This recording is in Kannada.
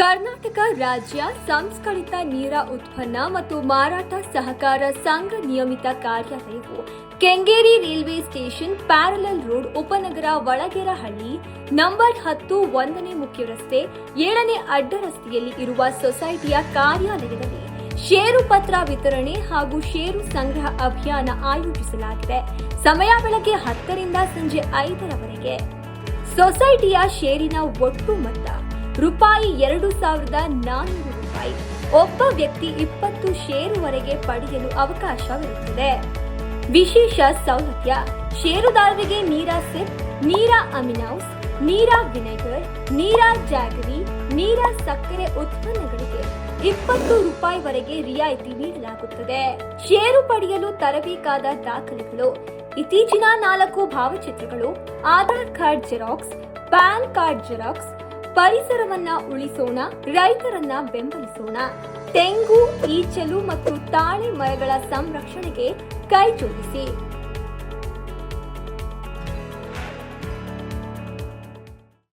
ಕರ್ನಾಟಕ ರಾಜ್ಯ ಸಂಸ್ಕರಿತ ನೀರ ಉತ್ಪನ್ನ ಮತ್ತು ಮಾರಾಟ ಸಹಕಾರ ಸಂಘ ನಿಯಮಿತ ಕಾರ್ಯಾಲಯವು Kengeri railway station parallel road ಉಪನಗರ ಒಳಗೆರಹಳ್ಳಿ ನಂಬರ್ 10 1ನೇ ಮುಖ್ಯ ರಸ್ತೆ 7ನೇ ಅಡ್ಡ ರಸ್ತೆಯಲ್ಲಿ ಇರುವ ಸೊಸೈಟಿಯ ಕಾರ್ಯಾಲಯದಲ್ಲಿ ಷೇರು ಪತ್ರ ವಿತರಣೆ ಹಾಗೂ ಷೇರು ಸಂಗ್ರಹ ಅಭಿಯಾನ ಆಯೋಜಿಸಲಾಗಿದೆ. ಸಮಯ ಬೆಳಗ್ಗೆ 10 ರಿಂದ ಸಂಜೆ 5ರವರೆಗೆ. ಸೊಸೈಟಿಯ ಷೇರಿನ ಒಟ್ಟು ಮೊತ್ತ ರೂಪಾಯಿ 2,400 ರೂಪಾಯಿ. ಒಬ್ಬ ವ್ಯಕ್ತಿ 20 ಷೇರುವರೆಗೆ ಪಡೆಯಲು ಅವಕಾಶವಿರುತ್ತದೆ. ವಿಶೇಷ ಸೌಲಭ್ಯ: ಷೇರುದಾರರಿಗೆ ನೀರಾ ಸಿಪ್, ನೀರಾ ಅಮಿನೌಸ್, ನೀರಾ ವಿನೆಗರ್, ನೀರಾ ಜಾಗರಿ, ನೀರಾ ಸಕ್ಕರೆ ಉತ್ಪನ್ನಗಳಿಗೆ 20 ರೂಪಾಯಿವರೆಗೆ ರಿಯಾಯಿತಿ ನೀಡಲಾಗುತ್ತದೆ. ಷೇರು ಪಡೆಯಲು ತರಬೇಕಾದ ದಾಖಲೆಗಳು: ಇತ್ತೀಚಿನ 4 ಭಾವಚಿತ್ರಗಳು, Aadhaar card xerox, PAN card xerox. ಪರಿಸರವನ್ನ ಉಳಿಸೋಣ, ರೈತರನ್ನ ಬೆಂಬಲಿಸೋಣ. ತೆಂಗು, ಈಚಲು ಮತ್ತು ತಾಳೆ ಮರಗಳ ಸಂರಕ್ಷಣೆಗೆ ಕೈ ಜೋಡಿಸಿ.